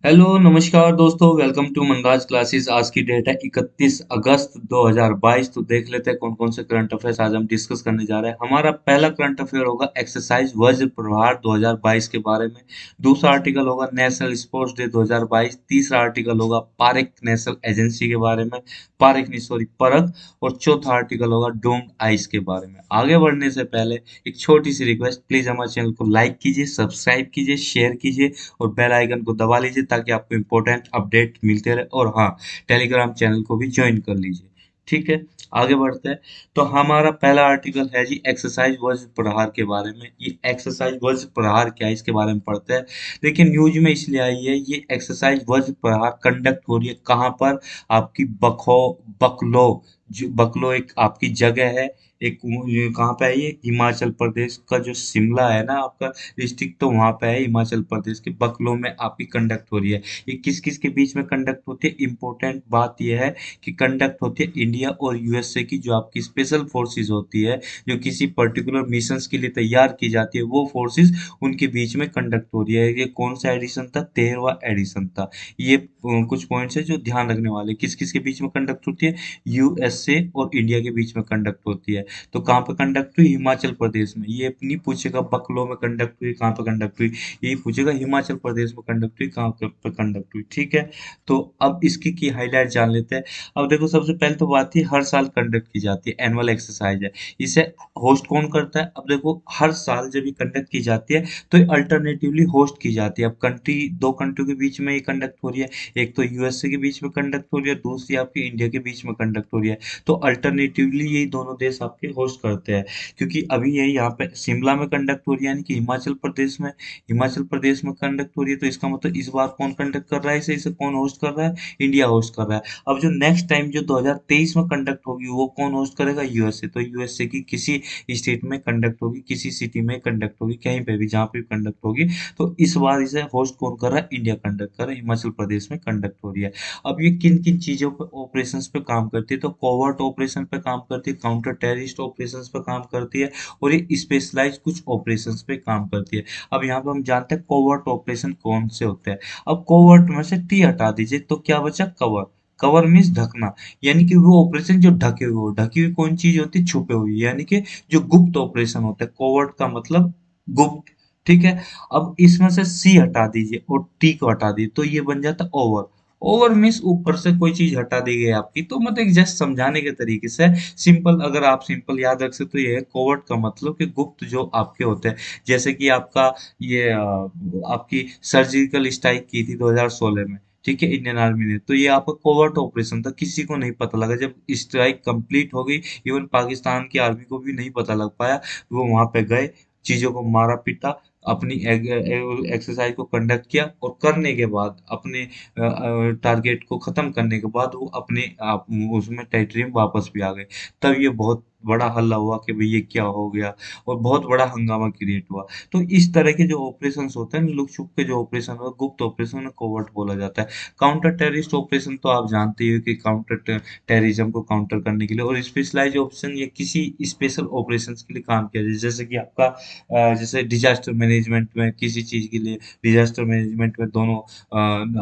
Hello नमस्कार दोस्तों, welcome to Manraj classes. आज की डेट है 31 अगस्त 2022। तो देख लेते हैं कौन कौन से करंट अफेयर्स आज हम डिस्कस करने जा रहे हैं। हमारा पहला करंट अफेयर होगा एक्सरसाइज वज्र प्रहार 2022 के बारे में। दूसरा आर्टिकल होगा नेशनल स्पोर्ट्स डे 2022। तीसरा आर्टिकल होगा पारेख नेशनल एजेंसी के बारे में, पारेख नहीं सॉरी परख। और चौथा आर्टिकल होगा डोम्ड आइस के बारे में। आगे बढ़ने से पहले एक छोटी सी रिक्वेस्ट, प्लीज हमारे चैनल को लाइक कीजिए, सब्सक्राइब कीजिए, शेयर कीजिए और बेल आइकन को दबा लीजिए ताकि आपको इम्पोर्टेंट अपडेट मिलते रहे। और हाँ, टेलीग्राम चैनल को भी ज्वाइन कर लीजिए। ठीक है, आगे बढ़ते हैं। तो हमारा पहला आर्टिकल है जी एक्सरसाइज वज्र प्रहार के बारे में। ये एक्सरसाइज वज्र प्रहार क्या है इसके बारे में पढ़ते हैं। देखिए, न्यूज में इसलिए आई है, ये एक्सरसाइज वज्र प्रहार कंडक्ट हो रही है कहाँ पर? आपकी बकलो, जो बकलो एक आपकी जगह है। एक ये कहाँ पे है? ये हिमाचल प्रदेश का जो शिमला है ना आपका डिस्ट्रिक्ट, तो वहां पे है, हिमाचल प्रदेश के बकलो में आपकी कंडक्ट हो रही है। ये किस किस के बीच में कंडक्ट होती है? इंपॉर्टेंट बात यह है कि कंडक्ट होती है इंडिया और यूएसए की, जो आपकी स्पेशल फोर्सेस होती है, जो किसी पर्टिकुलर मिशंस के लिए तैयार की जाती है, वो फोर्सेस उनके बीच में कंडक्ट हो रही है। ये कौन सा एडिशन था? 13वां एडिशन था। ये कुछ पॉइंट्स है जो ध्यान रखने वाले। किस किस के बीच में कंडक्ट होती है? यूएसए और इंडिया के बीच में कंडक्ट होती है। तो कहाँ पे कंडक्ट हुई? हिमाचल प्रदेश में। ये नहीं पूछेगा बकलो में कंडक्ट हुई, कहाँ पे कंडक्ट हुई। यही पूछेगा हिमाचल प्रदेश में कंडक्ट हुई, कहाँ पे कंडक्ट हुई। ठीक है, तो अब इसकी की हाईलाइट जान लेते हैं। अब देखो, सबसे पहले तो बात ही हर साल कंडक्ट की जाती है, एनुअल एक्सरसाइज है। इसे होस्ट कौन करता है? अब देखो, हर साल जब ये कंडक्ट की जाती है तो ये अल्टरनेटिवली होस्ट की जाती है। अब कंट्री, दो कंट्रियों के बीच में ये कंडक्ट हो रही है। एक तो यूएसए के बीच में कंडक्ट हो रही है, दूसरी आपकी इंडिया के बीच में कंडक्ट हो रही है। तो अल्टरनेटिवली यही दोनों देश आपके होस्ट करते हैं। क्योंकि अभी यही यहाँ पे शिमला में कंडक्ट हो रही है, यानी कि हिमाचल प्रदेश में कंडक्ट हो रही है। तो इसका मतलब इस बार कौन कंडक्ट कर रहा है इसे कौन होस्ट कर रहा है? इंडिया होस्ट कर रहा है। अब जो नेक्स्ट टाइम जो 2023 में कंडक्ट होगी, वो कौन होस्ट करेगा? यूएसए। तो यूएसए की किसी स्टेट में कंडक्ट होगी, किसी सिटी में कंडक्ट होगी, कहीं पे भी जहाँ पे कंडक्ट होगी। तो इस बार इसे होस्ट कौन कर रहा है? इंडिया कंडक्ट कर रहा है, हिमाचल प्रदेश में कंडक्ट हो रही है। अब ये किन किन चीजों पे, ऑपरेशंस पे काम करती है? तो कोवर्ट ऑपरेशन पे काम करती है, काउंटर टेररिस्ट ऑपरेशंस पे काम करती है, और ये स्पेशलाइज कुछ ऑपरेशंस पे काम करती है। अब यहाँ पे हम जानते हैं कोवर्ट ऑपरेशन कौन से होते हैं। अब कोवर्ट में से टी हटा दीजिए तो क्या बचा? कवर। कवर मीन्स ढकना, यानी कि वो ऑपरेशन जो ढके हुए हो। ढकी हुई कौन चीज होती है? छुपे हुई, यानी कि जो गुप्त ऑपरेशन होता है। कोवर्ट का मतलब गुप्त। ठीक है, अब इसमें से सी हटा दीजिए और टी को हटा दीजिए तो ये बन जाता ओवर। ओवर मीन्स ऊपर से कोई चीज हटा दी गई आपकी। तो मतलब एक जस्ट समझाने के तरीके से सिंपल, अगर आप सिंपल याद रख सकते तो ये है कोवर्ट का मतलब कि गुप्त जो आपके होते हैं। जैसे कि आपका ये आपकी सर्जिकल स्ट्राइक की थी 2016 में, ठीक है, इंडियन आर्मी ने। तो ये आपका कोवर्ट ऑपरेशन था, किसी को नहीं पता लगा। जब स्ट्राइक कंप्लीट हो गई, इवन पाकिस्तान की आर्मी को भी नहीं पता लग पाया। वो वहां पे गए, चीजों को मारा पीटा, अपनी एक्सरसाइज को कंडक्ट किया, और करने के बाद अपने टारगेट को खत्म करने के बाद वो अपने आप उसमें टेरिटरी में वापस भी आ गए। तब ये बहुत बड़ा हल्ला हुआ कि भाई ये क्या हो गया, और बहुत बड़ा हंगामा क्रिएट हुआ। तो इस तरह के जो ऑपरेशंस होते हैं, लुक छुप के जो ऑपरेशन हो, गुप्त ऑपरेशन कोवर्ट बोला जाता है। काउंटर टेररिस्ट ऑपरेशन तो आप जानते ही हो कि काउंटर टेररिज्म को काउंटर करने के लिए, और स्पेशलाइज ऑपरेशन ये किसी स्पेशल ऑपरेशन के लिए काम किया जाए। जैसे कि आपका जैसे डिजास्टर मैनेजमेंट में, किसी चीज के लिए डिजास्टर मैनेजमेंट में दोनों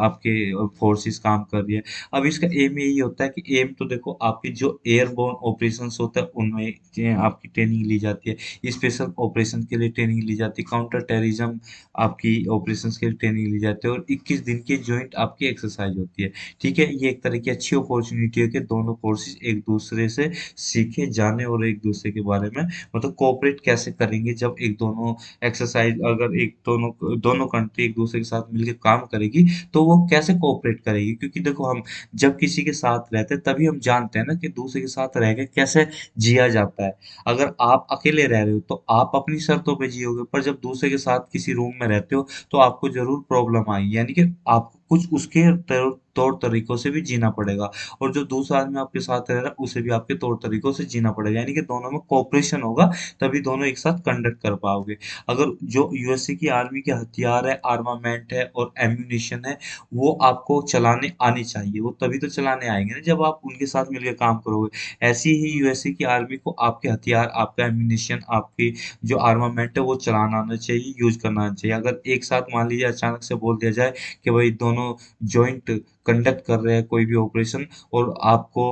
आपके फोर्सेस काम कर रही है। अब इसका एम यही होता है कि एम तो देखो, आपके जो एयरबोर्न ऑपरेशंस होता है उनमें आपकी ट्रेनिंग ली जाती है, स्पेशल ऑपरेशन के लिए ट्रेनिंग ली जाती है, काउंटर टेररिज्म आपकी ऑपरेशंस के लिए ट्रेनिंग ली जाती है, और 21 दिन की ज्वाइंट आपकी एक्सरसाइज होती है। ठीक है, ये एक तरह की अच्छी अपॉर्चुनिटी है कि दोनों फोर्सेस एक दूसरे से सीखे जाने और एक दूसरे के बारे में मतलब कोऑपरेट कैसे करेंगे। जब एक दोनों एक्सरसाइज, अगर एक दोनों दोनों कंट्री एक दूसरे के साथ मिलकर काम करेगी, तो वो कैसे कोऑपरेट करेगी। क्योंकि देखो, हम जब किसी के साथ रहते हैं तभी हम जानते हैं ना कि दूसरे के साथ रह के कैसे जिया जाता है। अगर आप अकेले रह रहे हो तो आप अपनी शर्तों पे जियोगे, पर जब दूसरे के साथ किसी रूम में रहते हो तो आपको जरूर प्रॉब्लम आएगी, यानी कि आपको कुछ उसके तौर तरीकों से भी जीना पड़ेगा, और जो दूसरा आदमी आपके साथ रह रहा है उसे भी आपके तौर तरीकों से जीना पड़ेगा, यानी कि दोनों में कोऑपरेशन होगा, तभी दोनों एक साथ कंडक्ट कर पाओगे। अगर जो यूएसए की आर्मी के हथियार है, आर्मामेंट है और एम्यूनिशन है, वो आपको चलाने आनी चाहिए, वो तभी तो चलाने आएंगे ना जब आप उनके साथ मिलकर काम करोगे। ऐसी ही यूएसए की आर्मी को आपके हथियार, आपका एम्यूनिशन, आपकी जो आर्मामेंट है वो चलाना आना चाहिए, यूज करना आना चाहिए। अगर एक साथ मान लीजिए अचानक से बोल दिया जाए कि भाई दोनों जॉइंट कंडक्ट कर रहे हैं कोई भी ऑपरेशन, और आपको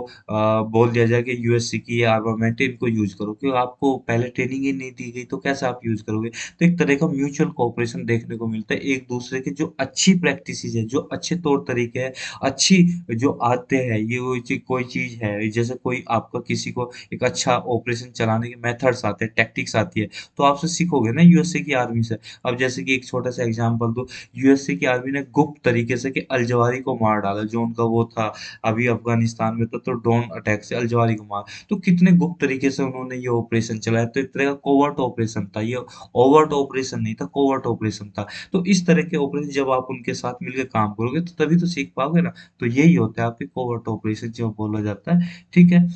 बोल दिया जाए कि यूएसए की ये आर्मामेंट है, इनको यूज करो, क्योंकि आपको पहले ट्रेनिंग ही नहीं दी गई, तो कैसे आप यूज करोगे। तो एक तरह का म्यूचुअल कोऑपरेशन देखने को मिलता है, एक दूसरे के जो अच्छी प्रैक्टिसेस है, जो अच्छे तौर तरीके हैं, अच्छी जो आते हैं, ये कोई चीज है, जैसे कोई आपका किसी को एक अच्छा ऑपरेशन चलाने के मेथड्स आते हैं, टेक्टिक्स आती है, तो आपसे सीखोगे ना यूएसए की आर्मी से। अब जैसे कि एक छोटा सा एग्जांपल दो, यूएसए की आर्मी ने गुप्त तरीके से कि अलजवारी को मार डाला, जो उनका वो था अभी अफगानिस्तान में, तो ड्रोन अटैक से अलजवारी को मार, तो कितने गुप्त तरीके से उन्होंने ये ऑपरेशन चलाया, तो एक तरह का कोवर्ट ऑपरेशन था ये, ओवर्ट ऑपरेशन नहीं था, कोवर्ट ऑपरेशन था। तो इस तरह के ऑपरेशन जब आप उनके साथ मिलकर काम करोगे तो तभी तो सीख पाओगे ना। तो यही होता है आपके कोवर्ट ऑपरेशन जो बोला जाता है। ठीक है,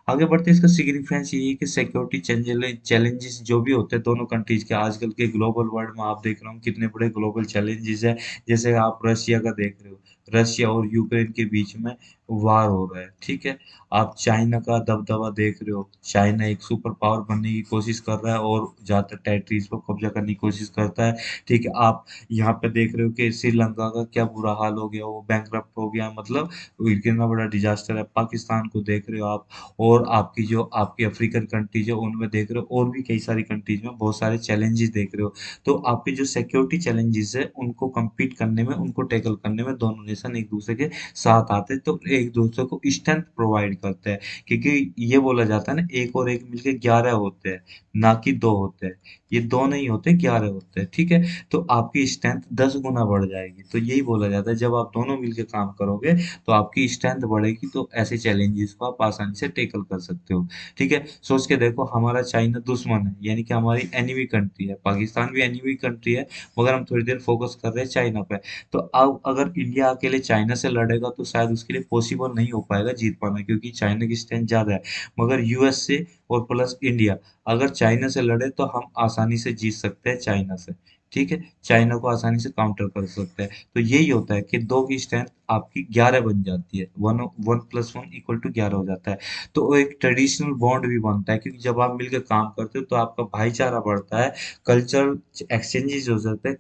आगे बढ़ते हैं। इसका सिग्निफिकेंस ये है कि सिक्योरिटी चैलेंजेस जो भी होते हैं दोनों कंट्रीज के, आजकल के ग्लोबल वर्ल्ड में आप देख रहे हो कितने बड़े ग्लोबल चैलेंजेस है। जैसे आप रशिया का देख रहे हो, रशिया और यूक्रेन के बीच में वार हो रहा है, ठीक है। आप चाइना का दबदबा देख रहे हो, चाइना एक सुपर पावर बनने की कोशिश कर रहा है और ज्यादातर टेरिटरीज पर कब्जा करने की कोशिश करता है, ठीक है। आप यहाँ पे देख रहे हो कि श्रीलंका का क्या बुरा हाल हो गया, वो बैंकरप्ट हो गया, मतलब वो कितना बड़ा डिजास्टर है। पाकिस्तान को देख रहे हो आप, और आपकी जो आपकी अफ्रीकन कंट्रीज है उनमें देख रहे हो, और भी कई सारी कंट्रीज में बहुत सारे चैलेंजेस देख रहे हो। तो आपके जो सिक्योरिटी चैलेंजेस है उनको compete करने में, उनको टैकल करने में दोनों नेशन एक दूसरे के साथ आते हैं, तो एक दूसरे को स्ट्रेंथ प्रोवाइड करते हैं। क्योंकि ये बोला जाता है ना, एक और एक मिलके 11 होते हैं, ना कि दो होते हैं। ये दो नहीं होते, 11 होते हैं, ठीक है। तो आपकी स्ट्रेंथ 10 गुना बढ़ जाएगी। तो यही बोला जाता है, जब आप दोनों मिलके काम करोगे तो आपकी स्ट्रेंथ बढ़ेगी, तो ऐसे चैलेंजेस को आप आसानी से टैकल कर सकते हो। ठीक है, सोच के देखो, हमारा चाइना दुश्मन है, यानी कि हमारी एनिमी कंट्री है, पाकिस्तान भी एनिमी कंट्री है, मगर हम थोड़ी देर फोकस कर रहे हैं चाइना पे। तो अब अगर इंडिया अकेले चाइना से लड़ेगा तो शायद उसके लिए पॉसिबल नहीं हो पाएगा जीत पाना, क्योंकि चाइना की स्ट्रेंथ ज्यादा है। मगर यूएस से और प्लस इंडिया अगर चाइना से लड़े तो हम आसानी से जीत सकते हैं चाइना से। ठीक है, चाइना को आसानी से काउंटर कर सकते हैं। तो यही होता है कि दो की स्ट्रेंथ आपकी 11 बन जाती है, one one plus one equal to 11 हो जाता है। तो वो एक ट्रेडिशनल बॉन्ड भी बनता है, क्योंकि जब आप मिलकर काम करते हो तो आपका भाईचारा बढ़ता है, कल्चर एक्सचेंजेस हो जाते हैं,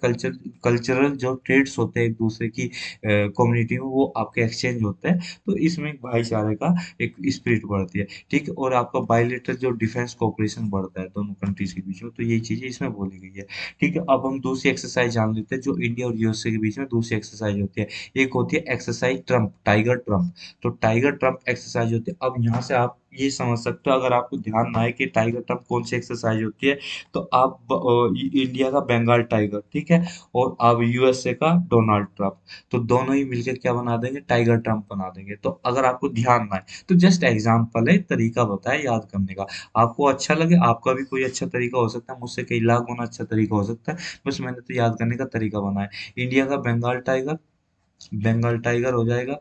कल्चरल जो ट्रेड्स होते हैं एक दूसरे की कम्युनिटी में, वो आपके एक्सचेंज होते हैं। तो इसमें एक भाईचारे का एक स्पिरिट बढ़ती है, ठीक है। और आपका बायलेटरल जो डिफेंस कोऑपरेशन बढ़ता है दोनों कंट्रीज के बीच में, तो ये चीजें इसमें बोली गई है। ठीक है, अब हम दूसरी एक्सरसाइज जान लेते हैं, जो इंडिया और यूएसए के बीच में दूसरी एक्सरसाइज होती है। एक होती है एक्सरसाइज ट्रम्प, टाइगर ट्रम्प। तो टाइगर ट्रम्प एक्सरसाइज होती है। अब यहाँ से आप ये समझ सकते हो, अगर आपको ध्यान ना आए कि टाइगर ट्रम्प कौन सी एक्सरसाइज होती है, तो आप इंडिया का बंगाल टाइगर, ठीक है, और आप यूएसए का डोनाल्ड ट्रम्प, तो दोनों ही मिलकर क्या बना देंगे, टाइगर ट्रम्प बना देंगे। तो अगर आपको ध्यान ना आए तो जस्ट एग्जाम्पल है, तरीका बताया याद करने का। आपको अच्छा लगे, आपका भी कोई अच्छा तरीका हो सकता है, मुझसे कई लाख गुना अच्छा तरीका हो सकता है, बस मैंने तो याद करने का तरीका बनाया। इंडिया का बंगाल टाइगर, बंगाल टाइगर हो जाएगा,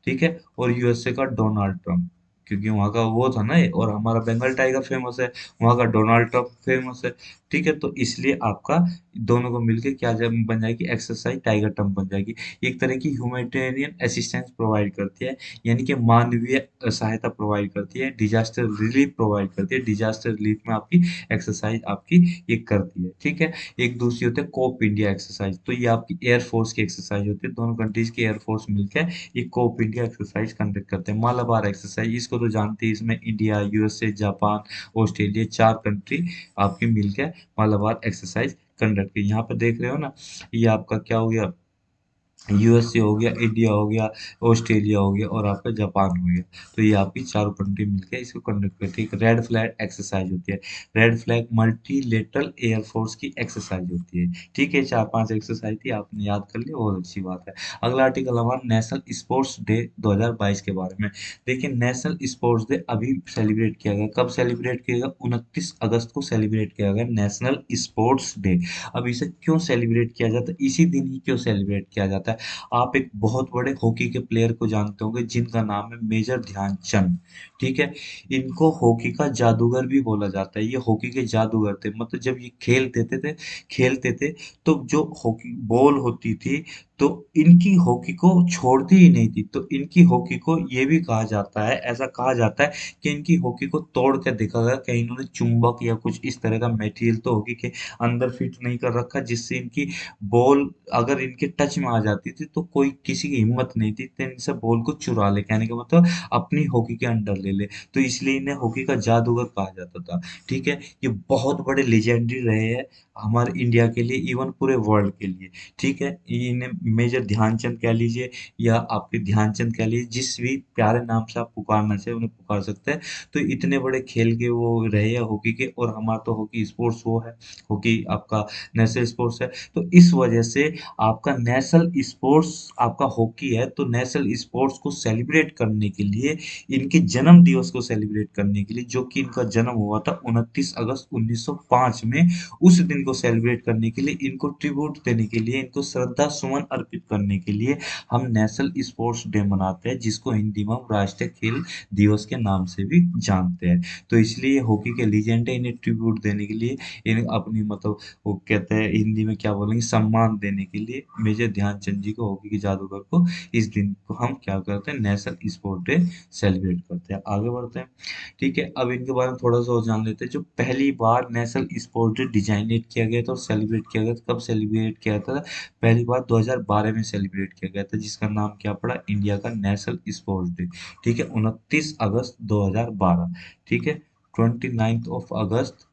ठीक है, और यूएसए का डोनाल्ड ट्रम्प, क्योंकि वहां का वो था ना ये, और हमारा बंगाल टाइगर फेमस है, वहां का डोनाल्ड ट्रम्प फेमस है। ठीक है, तो इसलिए आपका दोनों को मिलके क्या बन जाएगी, एक्सरसाइज टाइगर ट्रम्प बन जाएगी। एक तरह की ह्यूमैनिटेरियन असिस्टेंस प्रोवाइड करती है, यानी कि मानवीय सहायता प्रोवाइड करती है, डिजास्टर रिलीफ प्रोवाइड करती है, डिजास्टर रिलीफ में आपकी एक्सरसाइज आपकी ये करती है। ठीक है, एक दूसरी होती है कोप इंडिया एक्सरसाइज, तो ये आपकी एयरफोर्स की एक्सरसाइज होती है, दोनों कंट्रीज की एयरफोर्स मिलकर ये कोप इंडिया एक्सरसाइज कंडक्ट करते हैं। मालाबार एक्सरसाइज, इसको तो जानते हैं, इसमें India, USA, Japan, Australia, 4 country आपकी मिलकर मालाबार एक्सरसाइज कंडक्ट की। यहाँ पे देख रहे हो ना, ये आपका क्या हो गया, यूएसए हो गया, इंडिया हो गया, ऑस्ट्रेलिया हो गया, और आपका जापान हो गया। तो ये आपकी चारों कंट्री मिलकर इसको कंडक्ट करती है। एक रेड फ्लैग एक्सरसाइज होती है, रेड फ्लैग मल्टीलेटरल एयरफोर्स की एक्सरसाइज होती है। ठीक है, 4-5 एक्सरसाइज थी, आपने याद कर लिया, बहुत अच्छी बात है। अगला आर्टिकल हमारा नेशनल स्पोर्ट्स डे 2022 के बारे में। देखिए, नेशनल स्पोर्ट्स डे अभी सेलिब्रेट किया गया, कब सेलिब्रेट किया गया, 29 अगस्त को सेलिब्रेट किया गया नेशनल स्पोर्ट्स डे। अब इसे क्यों सेलिब्रेट किया जाता है, इसी दिन ही क्यों सेलिब्रेट किया जाता है, है। आप एक बहुत बड़े हॉकी के प्लेयर को जानते होंगे जिनका नाम है मेजर ध्यानचंद, ठीक है? इनको हॉकी का जादूगर भी बोला जाता है। ये हॉकी के जादूगर थे, मतलब जब ये खेलते थे तो जो हॉकी बॉल होती थी तो इनकी हॉकी को छोड़ती ही नहीं थी। तो इनकी हॉकी को ये भी कहा जाता है, ऐसा कहा जाता है कि इनकी हॉकी को तोड़ कर देखा गया कि इन्होंने चुंबक या कुछ इस तरह का मटेरियल तो हॉकी के अंदर फिट नहीं कर रखा जिससे इनकी बॉल अगर इनके टच में आ जाती थी तो कोई किसी की हिम्मत नहीं थी कि इनसे बॉल को चुरा ले, कहने का मतलब अपनी हॉकी के अंडर ले ले। तो इसलिए इन्हें हॉकी का जादूगर कहा जाता था, ठीक है? ये बहुत बड़े लेजेंडरी रहे हैं हमारे इंडिया के लिए, इवन पूरे वर्ल्ड के लिए, ठीक है? इन्हें मेजर ध्यानचंद कह लीजिए या आपके ध्यानचंद कह लीजिए, जिस भी प्यारे नाम से आप पुकारना चाहे उन्हें पुकार सकते हैं। तो इतने बड़े खेल के वो रहे हैं हॉकी के, और हमारा तो हॉकी स्पोर्ट्स वो है, हॉकी आपका नेशनल स्पोर्ट्स है। तो इस वजह से आपका नेशनल स्पोर्ट्स आपका हॉकी है, तो नेशनल स्पोर्ट्स को सेलिब्रेट करने के लिए, इनके जन्म दिवस को सेलिब्रेट करने के लिए, जो कि इनका जन्म हुआ था 29 अगस्त 1905 में, उस दिन को सेलिब्रेट करने के लिए, इनको ट्रिब्यूट देने के लिए, इनको श्रद्धा सुमन अर्पित करने के लिए हम नेशनल स्पोर्ट्स डे मनाते हैं, जिसको हिंदी में हम राष्ट्रीय खेल दिवस के नाम से भी जानते हैं। तो इसलिए हॉकी के लीजेंड है, इन्हें ट्रिब्यूट देने के लिए, इन्हें अपनी मतलब वो कहते हैं हिंदी में क्या बोलेंगे, सम्मान देने के लिए मेजर ध्यानचंद जी को, हॉकी के जादूगर को, इस दिन को हम क्या करते हैं, नेशनल स्पोर्ट डे सेलिब्रेट करते हैं। आगे बढ़ते हैं, ठीक है? अब इनके बारे में थोड़ा सा और जान लेते हैं। जो पहली बार नेशनल स्पोर्ट डे डिजाइनेट किया गया था और सेलिब्रेट किया गया था, कब सेलिब्रेट किया था? पहली बार 2012 में सेलिब्रेट किया गया था, जिसका नाम क्या पड़ा, इंडिया का नेशनल स्पोर्ट्स डे, ठीक है? 29 अगस्त 2012, ठीक है? 29 ऑफ अगस्त,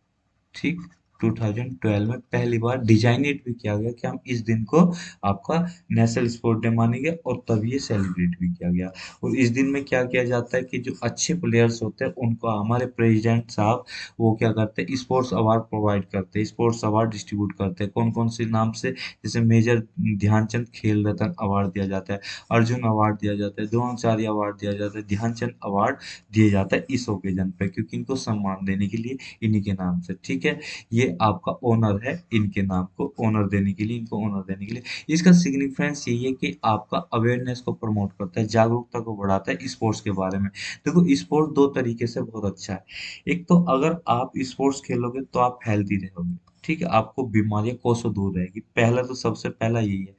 ठीक, 2012 में पहली बार डिजाइनेट भी किया गया कि हम इस दिन को आपका नेशनल स्पोर्ट डे मानेंगे, और तब ये सेलिब्रेट भी किया गया। और इस दिन में क्या किया जाता है कि जो अच्छे प्लेयर्स होते हैं उनको हमारे प्रेसिडेंट साहब वो क्या करते हैं, स्पोर्ट्स अवार्ड प्रोवाइड करते हैं, स्पोर्ट्स अवार्ड डिस्ट्रीब्यूट करते हैं। कौन कौन से नाम से? जैसे मेजर ध्यानचंद खेल रत्न अवार्ड दिया जाता है, अर्जुन अवार्ड दिया जाता है, द्रोणाचार्य अवार्ड दिया जाता है, ध्यानचंद अवार्ड दिया जाता है इस ओकेजन पे, क्योंकि इनको सम्मान देने के लिए, इन्हीं के नाम से, ठीक है? ये आपका ओनर है, इनके नाम को ओनर देने के लिए, इनको ओनर देने के लिए। इसका सिग्निफिकेंस यही है कि आपका अवेयरनेस को प्रमोट करता है, जागरूकता को बढ़ाता है स्पोर्ट्स के बारे में। देखो स्पोर्ट्स दो तरीके से बहुत अच्छा है। एक तो अगर आप स्पोर्ट्स खेलोगे तो आप हेल्दी रहोगे, ठीक है? आपको बीमारियां कोसों दूर रहेगी, पहला तो सबसे पहला यही है।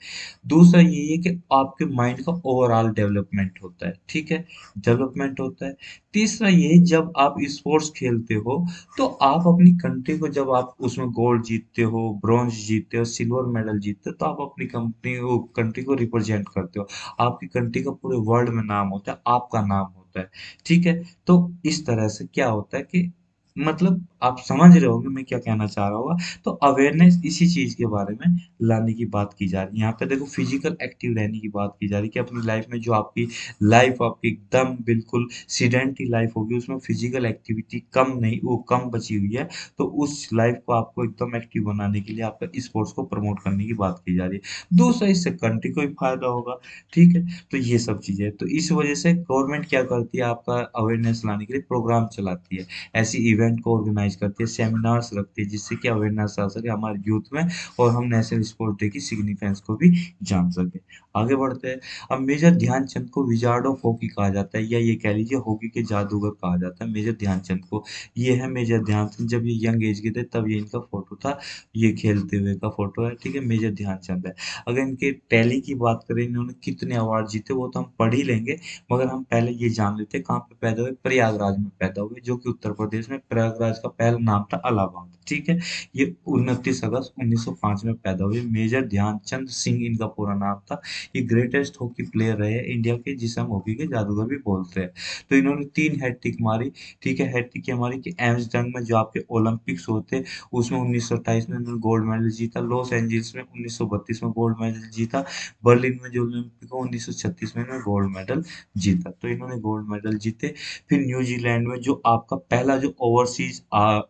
दूसरा यही है कि आपके माइंड का ओवरऑल डेवलपमेंट होता है, ठीक है? डेवलपमेंट होता है। तीसरा ये, जब आप स्पोर्ट्स खेलते हो तो आप अपनी कंट्री को, जब आप उसमें गोल्ड जीतते हो, ब्रॉन्ज जीतते हो, सिल्वर मेडल जीतते हो, तो आप अपनी कंपनी को, कंट्री को रिप्रेजेंट करते हो। आपकी कंट्री का पूरे वर्ल्ड में नाम होता है, आपका नाम होता है, ठीक है? तो इस तरह से क्या होता है कि मतलब आप समझ रहे होंगे मैं क्या कहना चाह रहा हूँ। तो अवेयरनेस इसी चीज के बारे में लाने की बात की जा रही है। यहाँ पे देखो फिजिकल एक्टिव रहने की बात की जा रही है कि अपनी लाइफ में जो आपकी लाइफ आपकी एकदम बिल्कुल सीडेंटरी लाइफ होगी, उसमें फिजिकल एक्टिविटी कम नहीं, वो कम बची हुई है, तो उस लाइफ को आपको एकदम एक्टिव बनाने के लिए आपका स्पोर्ट्स को प्रमोट करने की बात की जा रही है। दूसरा, इससे कंट्री को भी फायदा होगा, ठीक है? तो ये सब चीजें, तो इस वजह से गवर्नमेंट क्या करती है, आपका अवेयरनेस लाने के लिए प्रोग्राम चलाती है, ऐसी इवेंट को ऑर्गेनाइज करती है, सेमिनार्स रखती है, जिससे कि अवेयरनेस आ सके हमारे यूथ में, और हम नेशनल स्पोर्ट्स डे की सिग्निफिकेंस को भी जान सके। आगे बढ़ते हैं। अब मेजर ध्यानचंद को विजार्ड ऑफ हॉकी कहा जाता है, या ये कह लीजिए हॉकी के जादूगर कहा जाता है मेजर ध्यानचंद को। ये है मेजर ध्यानचंद, जब ये यंग एज के थे तब ये इनका फोटो था, ये खेलते हुए का फोटो है, ठीक है? मेजर ध्यानचंद है। अगर इनके टैली की बात करें, इन्होंने कितने अवार्ड जीते वो तो हम पढ़ ही लेंगे, मगर हम पहले ये जान लेते हैं कहाँ पे पैदा हुए। प्रयागराज में पैदा हुए, जो कि उत्तर प्रदेश में, प्रयागराज का पहला नाम था इलाहाबाद, ठीक है? ये 29 अगस्त 1905 में पैदा हुए। मेजर ध्यानचंद सिंह इनका पूरा नाम था। ये ग्रेटेस्ट हॉकी प्लेयर रहे हैं इंडिया के, जिसे हम हॉकी के जादूगर भी बोलते हैं। तो इन्होंने 3 हैट्रिक मारी, ठीक है? हैट्रिक ये हमारी कि एम्स्टर्डम में जो आपके ओलंपिक्स होते हैं उसमें 1928 में इन्होंने गोल्ड मेडल जीता, लॉस एंजल्स में 1932 में गोल्ड मेडल जीता, बर्लिन में जो ओलंपिक हो 1936 में इन्होंने गोल्ड मेडल जीता। तो इन्होंने गोल्ड मेडल जीते। फिर न्यूजीलैंड में जो आपका पहला जो ओवरसीज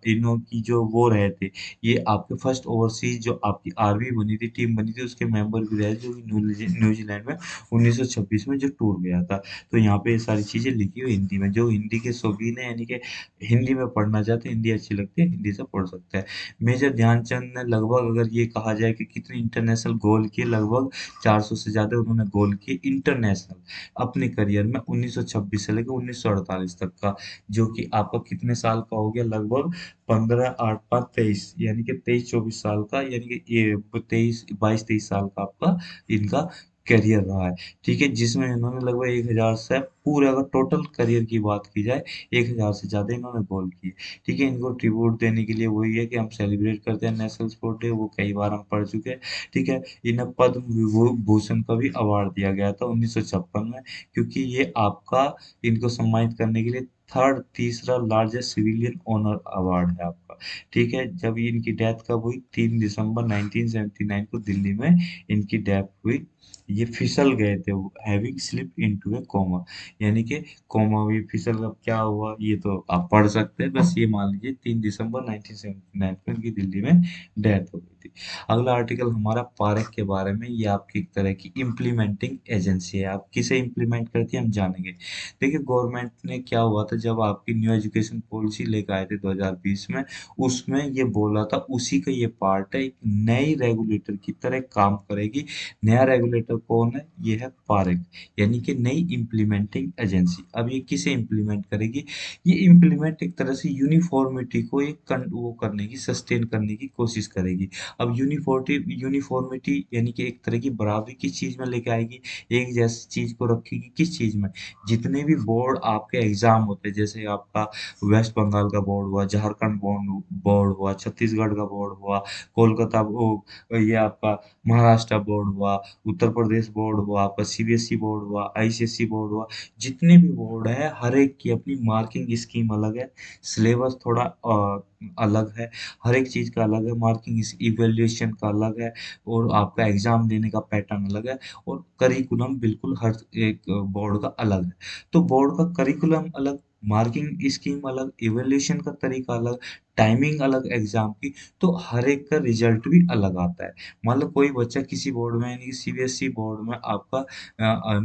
इन्हों की जो वो रहे थे, ये आपके फर्स्ट ओवरसीज जो आपकी आर्मी बनी थी, टीम बनी थी, उसके मेंबर भी रहे, जो कि न्यूजीलैंड में 1926 में जो टूर गया था। तो यहाँ पे ये सारी चीज़ें लिखी हुई हिंदी में, जो हिंदी के शौकीन है यानी कि हिंदी में पढ़ना चाहते हैं, हिंदी अच्छी लगती है, हिंदी से पढ़ सकते हैं। मेजर ध्यानचंद ने लगभग, अगर ये कहा जाए कि कितने इंटरनेशनल गोल किए, लगभग 400 से ज़्यादा उन्होंने गोल किए इंटरनेशनल अपने करियर में, 1926 से लेकर 1948 तक का, जो कि आपका कितने साल का हो गया, लगभग 15 8 5 23, यानी कि 23-24 साल का, यानी कि ये 22-23 साल का आपका इनका करियर रहा है। ठीक है, जिसमें इन्होंने लगभग 1000 से पूरे, अगर टोटल करियर की बात की जाए, 1000 से ज़्यादा इन्होंने गोल किए। ठीक है, इनको ट्रिब्यूट देने के लिए वही है कि हम सेलिब्रेट करते हैं नेशनल स्पोर्ट डे, वो कई बार हम पढ़ चुके हैं। ठीक है, इन्हें पद्म विभूषण का भी अवार्ड दिया गया था 1956 में, क्योंकि ये आपका इनको सम्मानित करने के लिए थर्ड तीसरा लार्जेस्ट सिविलियन ऑनर अवार्ड है आपका। ठीक है, जब इनकी डेथ कब हुई, 3 दिसंबर 1979 को दिल्ली में इनकी डेथ हुई। ये फिसल गए थे, हैविंग स्लिप इनटू ए कोमा, यानी कि कोमा हुई, फिसल, अब क्या हुआ ये तो आप पढ़ सकते हैं, बस ये मान लीजिए 3 दिसंबर 1979 को इनकी दिल्ली में डेथ हो गई थी। अगला आर्टिकल हमारा पार्क के बारे में, ये आपकी एक तरह की इम्प्लीमेंटिंग एजेंसी है, आप किसे इम्प्लीमेंट करती है हम जानेंगे। देखिए, गवर्नमेंट ने क्या हुआ था, जब आपकी न्यू एजुकेशन पॉलिसी लेकर आए थे 2020 में, उसमें ये बोला था, उसी का ये पार्ट है, एक नई रेगुलेटर की तरह काम करेगी। नया रेगुलेटर कौन है, ये है पारेख, यानी कि नई इम्प्लीमेंटिंग एजेंसी। अब ये किसे इम्प्लीमेंट करेगी, ये इम्प्लीमेंट एक तरह से यूनिफॉर्मिटी को एक वो करने की, सस्टेन करने की कोशिश करेगी। अब यूनिफॉर्मिटी यानी कि एक तरह की बराबरी किस चीज में लेके आएगी, एक जैसी चीज को रखेगी किस चीज में, जितने भी बोर्ड आपके एग्जाम होते हैं, जैसे आपका वेस्ट बंगाल का बोर्ड हुआ, झारखंड बोर्ड बोर्ड हुआ, छत्तीसगढ़ का बोर्ड हुआ, कोलकाता ये आपका महाराष्ट्र बोर्ड हुआ, उत्तर प्रदेश बोर्ड हुआ, आपका सीबीएसई बोर्ड हुआ, आईसीएसई बोर्ड हुआ, जितने भी बोर्ड है हर एक की अपनी मार्किंग स्कीम अलग है, सिलेबस थोड़ा अलग है, हर एक चीज का अलग है, मार्किंग इवैल्यूएशन का अलग है, और आपका एग्जाम देने का पैटर्न अलग है, और करिकुलम बिल्कुल हर एक बोर्ड का अलग है। तो बोर्ड का करिकुलम अलग, मार्किंग स्कीम अलग, इवैल्यूएशन का तरीका अलग, टाइमिंग अलग एग्जाम की, तो हर एक का रिजल्ट भी अलग आता है। मान लो कोई बच्चा किसी बोर्ड में, यानी कि सीबीएसई बोर्ड में आपका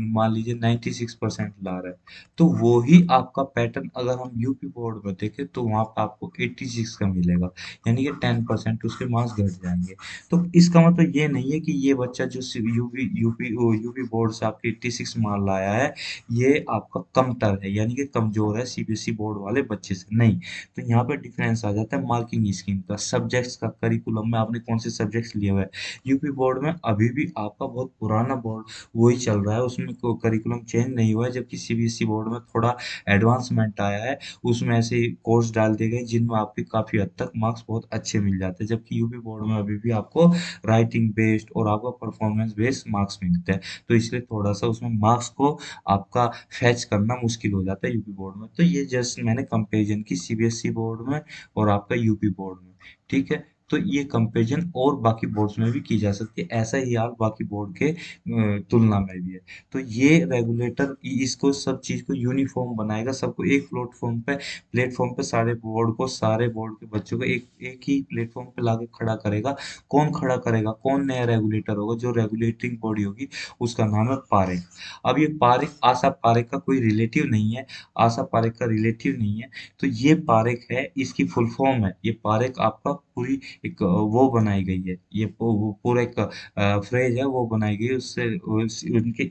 मान लीजिए 96% ला रहा है, तो वो ही आपका पैटर्न अगर हम यूपी बोर्ड में देखें तो वहाँ पे आपको 86 का मिलेगा, यानी कि 10% उसके मार्क्स घट जाएंगे। तो इसका मतलब ये नहीं है कि ये बच्चा जो यूपी बोर्ड से आपके 86 मार्क्स लाया है, ये आपका कमतर है, यानी कि कमजोर है सीबीएसई बोर्ड वाले बच्चे से, नहीं। तो यहाँ पे डिफरेंस आ जाता है मार्किंग स्कीम का, सब्जेक्ट्स का, करिकुलम में आपने कौन से सब्जेक्ट्स लिए हुए हैं। यूपी बोर्ड में अभी भी आपका बहुत पुराना बोर्ड वही चल रहा है, उसमें करिकुलम चेंज नहीं हुआ है, जबकि सीबीएसई बोर्ड में थोड़ा एडवांसमेंट आया है, उसमें ऐसे कोर्स डाल दिए गए जिनमें आपके काफी हद तक मार्क्स बहुत अच्छे मिल जाते हैं, जबकि यूपी बोर्ड में अभी भी आपको राइटिंग बेस्ड और आपका परफॉर्मेंस बेस्ड मार्क्स मिलते हैं। तो इसलिए थोड़ा सा उसमें मार्क्स को आपका फैच करना मुश्किल हो जाता है यूपी बोर्ड में। तो ये जस्ट मैंने कंपैरिजन की सीबीएसई बोर्ड में और आपका यूपी बोर्ड में। ठीक है, तो ये कंपैरिजन और बाकी बोर्ड्स में भी की जा सकती है, ऐसा ही हाल बाकी बोर्ड के तुलना में भी है। तो ये रेगुलेटर इसको सब चीज को यूनिफॉर्म बनाएगा, सबको एक प्लेटफॉर्म पे सारे बोर्ड के बच्चों को एक एक ही प्लेटफॉर्म पे लाके खड़ा करेगा। कौन खड़ा करेगा, कौन नया रेगुलेटर होगा, जो रेगुलेटिंग बॉडी होगी, उसका नाम है पारेख। अब ये पारेख आशा पारेख का कोई रिलेटिव नहीं है, आशा पारेख का रिलेटिव नहीं है। तो ये पारेख है, इसकी फुल फॉर्म है, ये पारेख आपका पूरी एक वो बनाई गई है, ये वो पूरा एक फ्रेज है, वो बनाई गई, उनके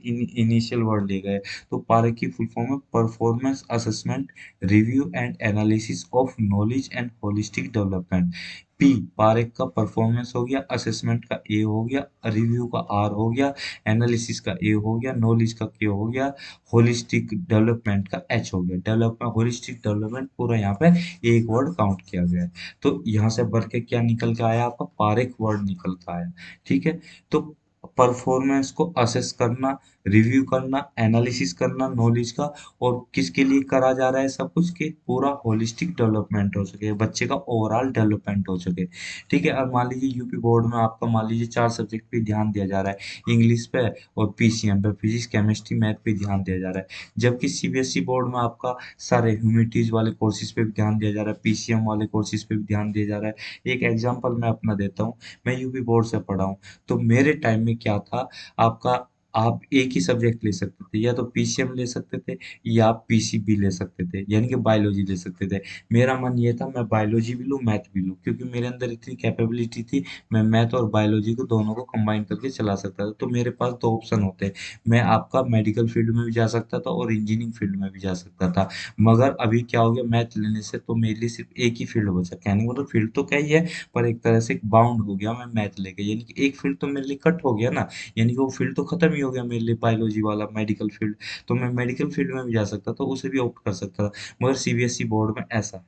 इनिशियल वर्ड लिए गए। तो पारेख की फुल फॉर्म है performance assessment review and analysis of knowledge and holistic development. P Parekh का परफॉर्मेंस हो गया, असेसमेंट का ए हो गया, रिव्यू का आर हो गया, एनालिसिस का ए हो गया, नॉलेज का के हो गया, होलिस्टिक डेवलपमेंट का एच हो गया। डेवलपमेंट, होलिस्टिक डेवलपमेंट पूरा यहाँ पे एक वर्ड काउंट किया गया है। तो यहाँ से बढ़ के क्या निकल के आया, आपका पारेख वर्ड निकल के आया। ठीक है, तो परफॉर्मेंस को असेस करना, रिव्यू करना, एनालिसिस करना नॉलेज का, और किसके लिए करा जा रहा है सब कुछ, कि पूरा होलिस्टिक डेवलपमेंट हो सके, बच्चे का ओवरऑल डेवलपमेंट हो सके। ठीक है, और मान लीजिए यूपी बोर्ड में आपका मान लीजिए 4 सब्जेक्ट पे ध्यान दिया जा रहा है, इंग्लिश पे और पीसीएम पे, फिजिक्स केमिस्ट्री मैथ पे ध्यान दिया जा रहा है, जबकि सीबीएसई बोर्ड में आपका सारे ह्यूमैनिटीज वाले कोर्सेज पे भी ध्यान दिया जा रहा है, पीसीएम वाले कोर्सेज पे भी ध्यान दिया जा रहा है। एक एग्जांपल मैं अपना देता हूँ, मैं यूपी बोर्ड से पढ़ा हूँ, तो मेरे टाइम में क्या था, आपका आप एक ही सब्जेक्ट ले सकते थे, या तो पीसीएम ले सकते थे या आप पीसीबी ले सकते थे, यानी कि बायोलॉजी ले सकते थे। मेरा मन ये था मैं बायोलॉजी भी लूँ, मैथ भी लूँ, क्योंकि मेरे अंदर इतनी कैपेबिलिटी थी, मैं मैथ और बायोलॉजी को दोनों को कंबाइन करके चला सकता था। तो मेरे पास दो ऑप्शन होते, मैं आपका मेडिकल फील्ड में भी जा सकता था और इंजीनियरिंग फील्ड में भी जा सकता था। मगर अभी क्या हो गया, मैथ लेने से तो मेरे लिए सिर्फ एक ही फील्ड बचा। कहने को तो फील्ड तो क्या ही है, पर एक तरह से बाउंड हो गया मैं मैथ लेके, यानी कि एक फील्ड तो मेरे लिए कट हो गया ना, यानी कि वो फील्ड तो खत्म ही हो गया मेरे लिए, बायोलॉजी वाला मेडिकल फील्ड। तो मैं मेडिकल फील्ड में भी जा सकता था, उसे भी ऑप्ट कर सकता था। मगर सीबीएसई बोर्ड में ऐसा है,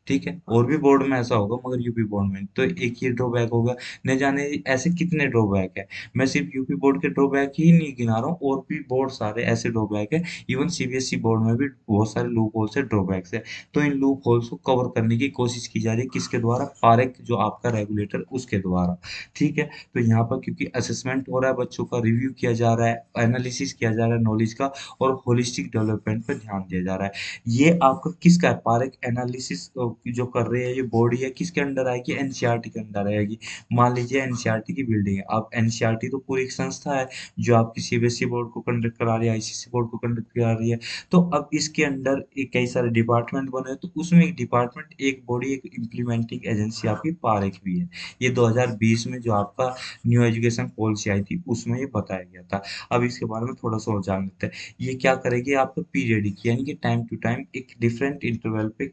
ठीक है, और भी बोर्ड में ऐसा होगा, मगर यूपी बोर्ड में तो एक ही ड्रॉबैक होगा। न जाने ऐसे कितने ड्रॉबैक है, मैं सिर्फ यूपी बोर्ड के ड्रॉबैक ही नहीं गिना रहा हूँ, और भी बहुत सारे ऐसे ड्रॉबैक है। इवन सीबीएसई बोर्ड में भी बहुत सारे लूप होल्स है, ड्रॉबैक्स है। तो इन लूप होल्स को कवर करने की कोशिश की जा रही है, किसके द्वारा, पारेख जो आपका रेगुलेटर, उसके द्वारा। ठीक है, तो यहाँ पर क्योंकि असेसमेंट हो रहा है, बच्चों का रिव्यू किया जा रहा है, एनालिसिस किया जा रहा है नॉलेज का, और होलिस्टिक डेवलपमेंट पर ध्यान दिया जा रहा है। ये आपका किसका है, पारेख एनालिसिस जो कर रही है ये बॉडी है, किसके अंडर आएगी, एनसीईआरटी के अंडर आएगी। मान लीजिए एनसीईआरटी की बिल्डिंग है, अब एनसीईआरटी तो पूरी एक संस्था है जो आपकी सीबीएसई बोर्ड को कंडक्ट करा रही है, आईसीएसई बोर्ड को कंडक्ट करा रही है। तो अब इसके अंडर कई सारे डिपार्टमेंट बने हैं, तो उसमें एक डिपार्टमेंट, एक बॉडी, एक इम्प्लीमेंटिंग एजेंसी आपकी पारेख भी है। ये 2020 में जो आपका न्यू एजुकेशन पॉलिसी आई थी उसमें ये बताया गया था। अब इसके बारे में थोड़ा सा और जान लेते हैं। ये क्या करेगी, आपको पीरियडिक यानी कि टाइम टू टाइम एक डिफरेंट इंटरवल पे,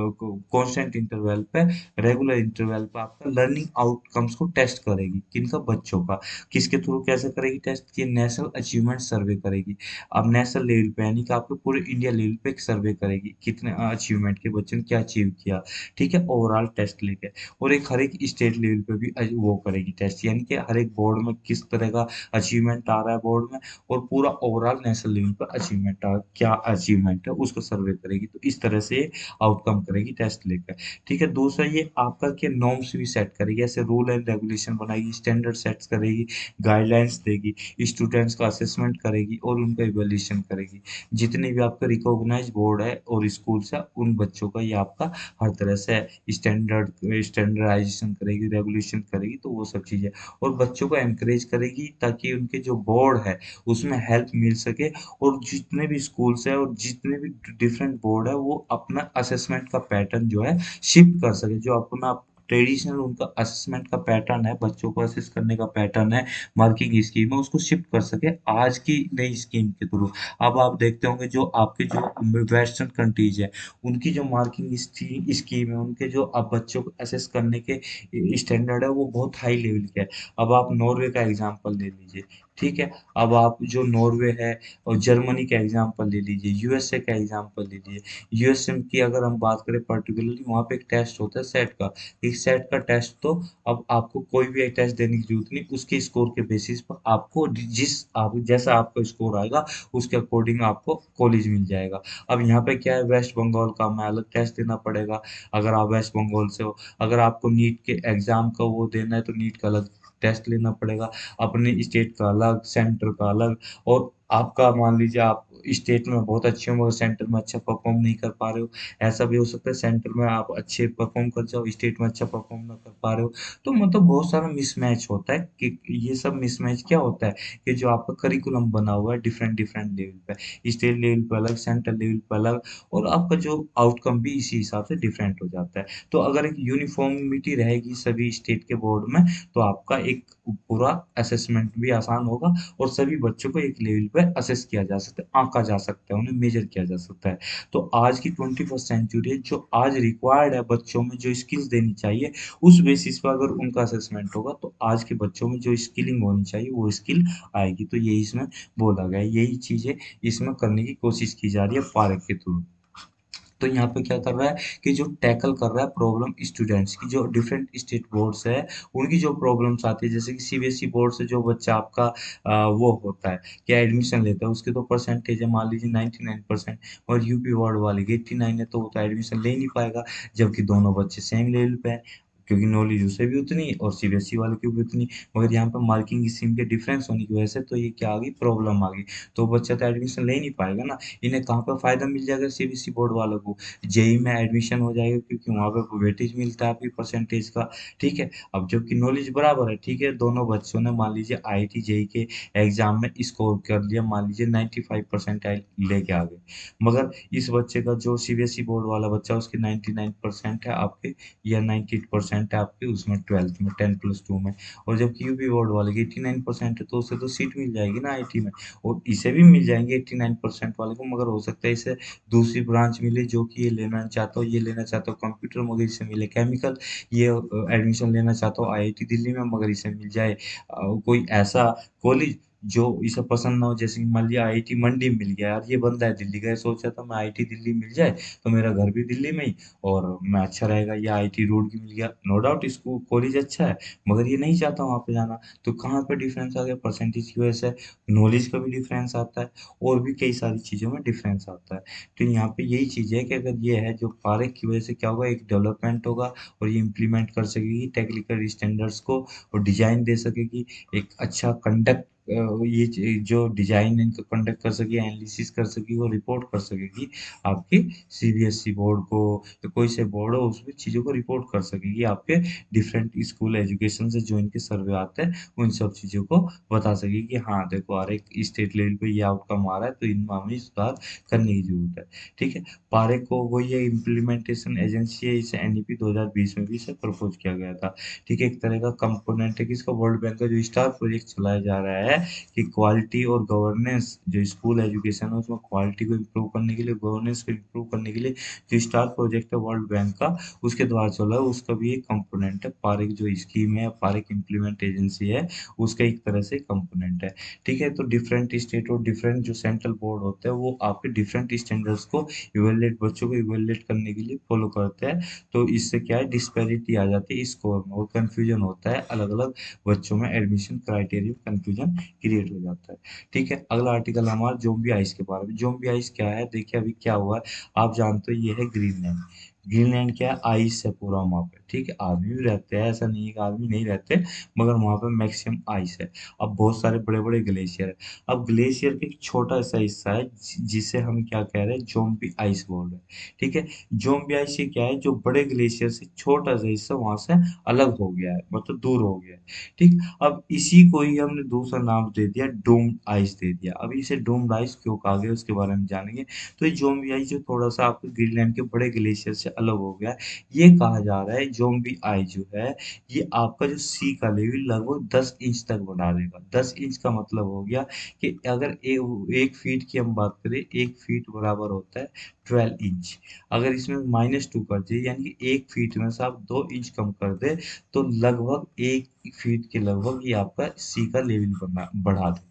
कांस्टेंट इंटरवल पे, रेगुलर इंटरवल पे आपका लर्निंग आउटकम्स को टेस्ट करेगी, किनका, बच्चों का। किसके थ्रू कैसे करेगी टेस्ट, ये नेशनल अचीवमेंट सर्वे करेगी। अब नेशनल लेवल पे यानी कि आपको पूरे इंडिया लेवल पे एक सर्वे करेगी, कितने अचीवमेंट के बच्चों ने क्या अचीव किया, ठीक है, ओवरऑल टेस्ट लेके। और एक हर एक स्टेट लेवल पे भी वो करेगी टेस्ट, यानी कि हर एक बोर्ड में किस तरह का अचीवमेंट आ रहा है बोर्ड में, और पूरा ओवरऑल नेशनल लेवल पर अचीवमेंट क्या अचीवमेंट है उसको सर्वे करेगी। तो इस तरह से आउटकम करेगी टेस्ट लेकर। ठीक है, दूसरा ये आपका के नॉर्म्स भी सेट करेगी, ऐसे रूल एंड रेगुलेशन बनाएगी, स्टैंडर्ड सेट्स करेगी, गाइडलाइंस देगी, स्टूडेंट्स का असेसमेंट करेगी और उनका इवैल्यूएशन करेगी। जितने भी आपका रिकॉग्नाइज बोर्ड है और स्कूल्स है, उन बच्चों का ये आपका हर तरह से स्टैंडर्डाइजेशन करेगी, रेगुलेशन करेगी, तो वो सब चीजें। और बच्चों को एनकरेज करेगी ताकि उनके जो बोर्ड है उसमें हेल्प मिल सके, और जितने भी स्कूल्स है और जितने भी डिफरेंट बोर्ड है वो अपना असेसमेंट का पैटर्न जो है शिफ्ट कर सके, जो अपना ट्रेडिशनल उनका असेसमेंट का पैटर्न है, बच्चों को असेस करने का पैटर्न है, मार्किंग स्कीम है, उसको शिफ्ट कर सके आज की नई स्कीम के थ्रू। अब आप देखते होंगे जो आपके जो वेस्टर्न कंट्रीज है, उनकी जो मार्किंग स्कीम है, उनके जो अब बच्चों को असेस करने के स्टैंडर्ड है, वो बहुत हाई लेवल के है। अब आप नॉर्वे का एग्जांपल ले लीजिए, ठीक है, अब आप जो नॉर्वे है और जर्मनी का एग्जांपल ले लीजिए, यूएसए का एग्जांपल ले लीजिए। यूएसए की अगर हम बात करें पर्टिकुलरली, वहाँ पे एक टेस्ट होता है सेट का। एक सेट का टेस्ट, तो अब आपको कोई भी एक टेस्ट देने की जरूरत नहीं, उसके स्कोर के बेसिस पर आपको जिस आप जैसा आपका स्कोर आएगा उसके अकॉर्डिंग आपको कॉलेज मिल जाएगा। अब यहाँ पे क्या है, वेस्ट बंगाल का हमें अलग टेस्ट देना पड़ेगा अगर आप वेस्ट बंगाल से हो। अगर आपको नीट के एग्जाम का वो देना है तो नीट का अलग टेस्ट लेना पड़ेगा, अपने स्टेट का अलग, सेंटर का अलग। और आपका मान लीजिए आप स्टेट में बहुत अच्छे हो मगर सेंटर में अच्छा परफॉर्म नहीं कर पा रहे हो, ऐसा भी हो सकता है सेंटर में आप अच्छे परफॉर्म कर जाओ, स्टेट में अच्छा परफॉर्म ना कर पा रहे हो। तो मतलब बहुत सारा मिसमैच होता है कि ये सब मिसमैच क्या होता है, कि जो आपका करिकुलम बना हुआ है डिफरेंट डिफरेंट लेवल पे, स्टेट लेवल पे अलग, सेंट्रल लेवल पे अलग, और आपका जो आउटकम भी इसी हिसाब से डिफरेंट हो जाता है। तो अगर एक यूनिफॉर्मिटी रहेगी सभी स्टेट के बोर्ड में, तो आपका एक पूरा असेसमेंट भी आसान होगा, और सभी बच्चों को एक लेवल पे असेस किया जा सकता है, आंका जा सकता है, उन्हें मेजर किया जा सकता है। तो आज की 21st सेंचुरी है, जो आज रिक्वायर्ड है बच्चों में जो स्किल्स देनी चाहिए, उस बेसिस पर अगर उनका असेसमेंट होगा तो आज के बच्चों में जो स्किलिंग होनी चाहिए वो स्किल आएगी। तो यही इसमें बोला गया है, यही चीजें इसमें करने की कोशिश की जा रही है पार्क के थ्रू। तो यहाँ पे क्या कर रहा है कि जो टैकल कर रहा है प्रॉब्लम स्टूडेंट्स की, जो डिफरेंट स्टेट बोर्ड्स है उनकी जो प्रॉब्लम्स आती है, जैसे कि सीबीएसई बोर्ड से जो बच्चा आपका वो होता है, क्या एडमिशन लेता है, उसकी तो परसेंटेज है मान लीजिए 99%, और यूपी बोर्ड वाले की 89 है, तो वो तो एडमिशन ले नहीं पाएगा, जबकि दोनों बच्चे सेम लेवल पे हैं। क्योंकि नॉलेज उसे भी उतनी और सीबीएसई वाले की भी उतनी। मगर यहाँ पे मार्किंग स्कीम के डिफरेंस होने की वजह से तो ये क्या आ गई, प्रॉब्लम आ गई। तो बच्चा तो एडमिशन ले नहीं पाएगा ना। इन्हें कहाँ पे फायदा मिल जाएगा सीबीएसई बोर्ड वालों को, जेई में एडमिशन हो जाएगा, क्योंकि वहाँ पे वेटेज मिलता है आपकी परसेंटेज का। ठीक है, अब जबकि नॉलेज बराबर है, ठीक है, दोनों बच्चों ने मान लीजिए आईआईटी जेई के एग्जाम में स्कोर कर लिया, मान लीजिए 95% लेके आ गए। मगर इस बच्चे का जो सीबीएसई बोर्ड वाला बच्चा, उसकी 99% है आपके, या 98% है आपके उसमें, ट्वेल्थ में 10+2 में। और जबकि यूपी बोर्ड वाले की 89% है, तो उसे तो सीट मिल जाएगी ना आईआईटी में। और इसे भी मिल जाएंगे 89% वाले को, मगर हो सकता है इसे दूसरी ब्रांच मिले जो कि ये लेना चाहता हो, ये लेना चाहता हो कंप्यूटर, मगर इसे मिले केमिकल। ये एडमिशन लेना चाहता हो आईआईटी दिल्ली में, मगर इसे मिल जाए कोई ऐसा कॉलेज जो इसे पसंद ना हो। जैसे कि मान लिया आईआईटी मंडी मिल गया, यार ये बंदा है दिल्ली का, ये सोचा था मैं आईआईटी दिल्ली मिल जाए तो मेरा घर भी दिल्ली में ही और मैं अच्छा रहेगा, या आईआईटी रोड की मिल गया, नो डाउट इसको कॉलेज अच्छा है, मगर ये नहीं चाहता वहाँ पे जाना। तो कहाँ पे डिफरेंस आ गया, परसेंटेज की वजह से। नॉलेज का भी डिफरेंस आता है, और भी कई सारी चीज़ों में डिफरेंस आता है। तो यहाँ पे यही चीज़ है कि अगर ये है जो पार्क की वजह से क्या होगा, एक डेवलपमेंट होगा, और ये इम्प्लीमेंट कर सकेगी टेक्निकल स्टैंडर्ड्स को, और डिजाइन दे सकेगी, एक अच्छा कंडक्ट, जो डिजाइन इनका कंडक्ट कर सके, एनालिसिस कर सकेगी और रिपोर्ट कर सकेगी आपके सीबीएसई बोर्ड को, या कोई से बोर्ड हो उसमें चीज़ों को रिपोर्ट कर सकेगी आपके डिफरेंट स्कूल एजुकेशन से जो इनके सर्वे आते हैं, उन सब चीज़ों को बता सकेगी कि हाँ देखो, हर एक स्टेट लेवल पे ये आउटकम आ रहा है, तो इनमें हमें सुधार करने की जरूरत है। ठीक है, पारे को वो ये इम्प्लीमेंटेशन एजेंसी है, इसे एनईपी 2020 में भी इसे प्रपोज किया गया था। ठीक है, एक तरह का कंपोनेंट है कि इसका वर्ल्ड बैंक का जो स्टार प्रोजेक्ट चलाया जा रहा है कि क्वालिटी और गवर्नेंस, जो स्कूल एजुकेशन है उसमें क्वालिटी को इम्प्रूव करने के लिए, गवर्नेंस को इम्प्रूव करने के लिए, जो स्टार प्रोजेक्ट है वर्ल्ड बैंक का, उसके द्वारा चला है, उसका भी एक कंपोनेंट है पारिक, जो स्कीम है पारिक इम्प्लीमेंट एजेंसी है, उसका एक तरह से कंपोनेंट है। ठीक है, तो डिफरेंट स्टेट और डिफरेंट जो सेंट्रल बोर्ड होते हैं वो आपके डिफरेंट स्टैंडर्ड्स को इवेलुएट, बच्चों को इवेलुएट करने के लिए फॉलो करते हैं। तो इससे क्या है, डिस्पैरिटी आ जाती है स्कोर में, और कंफ्यूजन होता है, अलग अलग बच्चों में एडमिशन क्राइटेरिया कंफ्यूजन क्रिएट हो जाता है। ठीक है, अगला आर्टिकल हमारा जोम्बी आइस के बारे में। जोम्बी आइस क्या है, देखिए अभी क्या हुआ है, आप जानते हो ये है ग्रीनलैंड। ग्रीनलैंड क्या है, आइस है पूरा वहाँ पे। ठीक है, आदमी भी रहते हैं, ऐसा नहीं है कि आदमी नहीं रहते, मगर वहाँ पे मैक्सिमम आइस है। अब बहुत सारे बड़े बड़े ग्लेशियर है। अब ग्लेशियर का एक छोटा सा हिस्सा है जिसे हम क्या कह रहे हैं, जोम्बी आइस बोल रहे हैं। ठीक है, जोम्बी आइस ये क्या है, जो बड़े ग्लेशियर से छोटा सा हिस्सा वहां से अलग हो गया है, मतलब दूर हो गया है। ठीक, अब इसी को ही हमने दूसरा नाम दे दिया, डूम्ड आइस दे दिया। अब इसे डूम्ड आइस क्यों कहा गया उसके बारे में जानेंगे। तो ये जोम्बी आइस जो थोड़ा सा आपको ग्रीनलैंड के बड़े ग्लेशियर से अलग हो गया है, ये कहा जा रहा है जोम्बी आइस जो है, ये आपका जो सी का लेवल लगभग 10 इंच तक बढ़ा देगा। 10 इंच का मतलब हो गया कि अगर 1 फीट की हम बात करें, 1 फीट बराबर होता है 12 इंच। अगर इसमें -2 कर दिए, यानी कि 1 फीट में से आप 2 इंच कम कर दे, तो लगभग 1 फीट के लगभग ये आपका सी का लेवल बढ़ा देगा।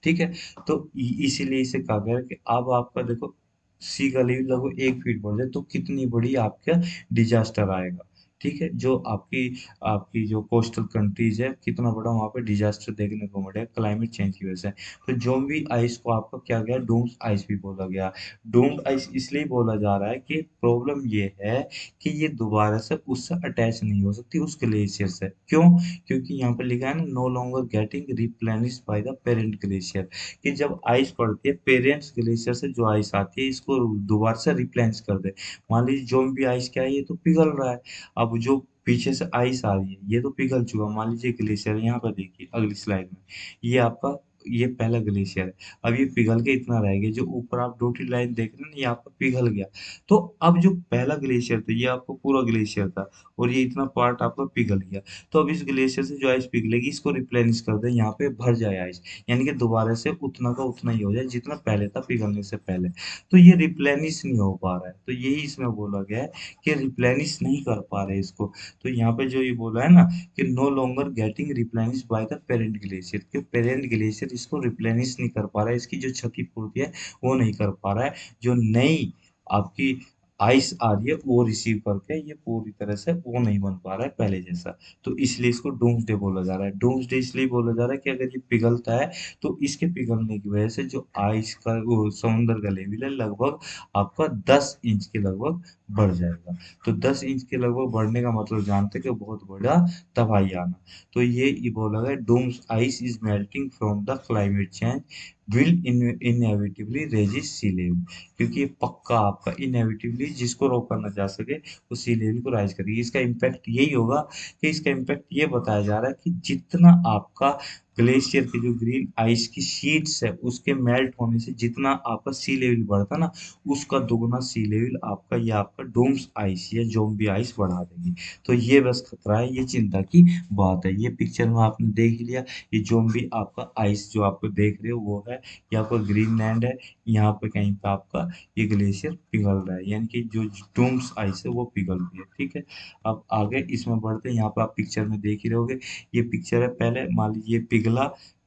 ठीक है, तो इसीलिए इसे कहा गया है कि अब आपका देखो, सी का लेवल लगभग 1 फीट बढ़ जाए तो कितनी बड़ी आपका डिजास्टर आएगा। ठीक है, जो आपकी आपकी जो कोस्टल कंट्रीज है, कितना बड़ा वहाँ पे डिजास्टर देखने को मिलेगा क्लाइमेट चेंज की वजह से। तो जोम्बी आइस को आपका क्या गया, डूम्ड आइस भी बोला गया। डूम्ड आइस इसलिए बोला जा रहा है कि प्रॉब्लम ये है कि ये दोबारा से उससे अटैच नहीं हो सकती, उस ग्लेशियर से। क्यों? क्योंकि यहाँ पे लिखा है ना, no longer getting replenished by the parent glacier, कि जब आइस पड़ती है पेरेंट्स ग्लेशियर से, जो आइस आती है इसको दोबारा से रिप्लेनिश कर दे। मान लीजिए जोम्बी आइस क्या है, ये तो पिघल रहा है। अब जो पीछे से आइस आ रही है, ये तो पिघल चुका। मान लीजिए ग्लेशियर, यहाँ पर देखिए अगली स्लाइड में, ये आपका, ये पहला ग्लेशियर है। अब ये पिघल के इतना रह गया, जो ऊपर आप डॉटेड लाइन देख रहे हैं ना, ये आपका पिघल गया। तो अब जो पहला ग्लेशियर था, ये आपका पूरा ग्लेशियर था, और ये इतना पार्ट आपका पिघल गया। तो अब इस ग्लेशियर से जो आइस पिघलेगी, इसको रिप्लेनिश कर दें, यहाँ पे भर जाए आइस, यानी कि दोबारा से उतना का उतना ही हो जाए जितना पहले था पिघलने से पहले। तो ये रिप्लेनिश नहीं हो पा रहा है, तो यही इसमें बोला गया है कि रिप्लेनिश नहीं कर पा रहे इसको। तो यहाँ पे जो ये बोला है ना कि no longer getting replenish by the parent glacier, कि पेरेंट ग्लेशियर इसको रिप्लेनिश नहीं कर पा रहा है, इसकी जो क्षतिपूर्ति है वो नहीं कर पा रहा है। जो नई आपकी आइस आ रही है वो रिसीव करके ये पूरी तरह से वो नहीं बन पा रहा है पहले जैसा। तो इसलिए इसको डूम्सडे बोला जा रहा है। डूम्सडे इसलिए बोला जा रहा है कि अगर ये पिघलता है तो इसके पिघलने की वजह से जो आइस का वो समुद्र का लेवल है लगभग आपका 10 इंच के लगभग बढ़ जाएगा। तो 10 इंच के लगभग बढ़ने का मतलब जानते हैं कि बहुत बड़ा तबाही आना। तो ये बोला गया dooms ice is melting from the climate change will inevitably raise sea level, क्योंकि ये पक्का आपका इनएविटेबली जिसको रोका ना जा सके वो सी लेवल को राइज करेगी। इसका इम्पैक्ट यही होगा कि इसका इम्पैक्ट ये बताया जा रहा है कि जितना आपका ग्लेशियर के जो ग्रीन आइस की शीट्स है उसके मेल्ट होने से जितना आपका सी लेवल बढ़ता ना उसका दुगना सी लेवल आपका ये आपका डोम्स आइस या जोम्बी आइस बढ़ा देगी। तो ये बस खतरा है, ये चिंता की बात है। ये पिक्चर में आपने देख लिया, ये जोम्बी आपका आइस जो आपको देख रहे हो वो है, ये आपका ग्रीनलैंड है। यहाँ पे कहीं पे आपका ये ग्लेशियर पिघल रहा है, यानी कि जो डूम्स आइस है वो पिघल रही है। ठीक है, अब आगे इसमें बढ़ते हैं। यहाँ पे आप पिक्चर में देख ही रहोगे, ये पिक्चर है। पहले मान लीजिए ये पिघला,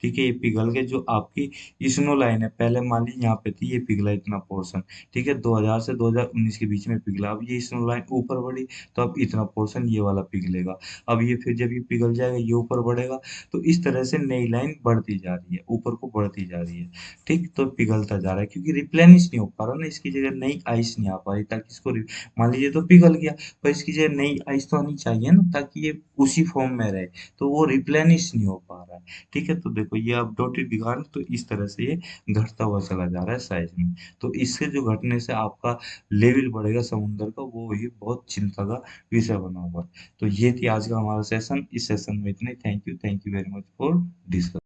ठीक है, ये पिघल के जो आपकी स्नो लाइन है पहले मान लीजिए यहाँ पे थी, ये पिघला इतना पोर्शन, ठीक है, 2000 से 2019 के बीच में पिघला। अब ये स्नो लाइन ऊपर बढ़ी तो अब इतना पोर्शन ये वाला पिघलेगा। अब ये फिर जब ये पिघल जाएगा ये ऊपर बढ़ेगा, तो इस तरह से नई लाइन बढ़ती जा रही है, ऊपर को बढ़ती जा रही है। ठीक, तो पिघलता जा रहा है क्योंकि रिप्लेनिश नहीं हो पा रहा ना, इसकी जगह नई आइस नहीं आ पा रही ताकि इसको मान लीजिए तो पिघल गया, पर इसकी जगह नई आइस तो आनी चाहिए ना ताकि ये उसी फॉर्म में रहे, तो वो रिप्लेनिश नहीं हो पा रहा है। ठीक है, तो देखो ये आप डॉटेड दिखा रहे हैं, तो इस तरह से ये घटता हुआ चला जा रहा है साइज में। तो इससे जो घटने से आपका लेवल बढ़ेगा समुद्र का, वो ही बहुत चिंता का विषय बना हुआ है। तो ये थी आज का हमारा सेशन। इस सेशन में इतने। Thank you very much for discuss.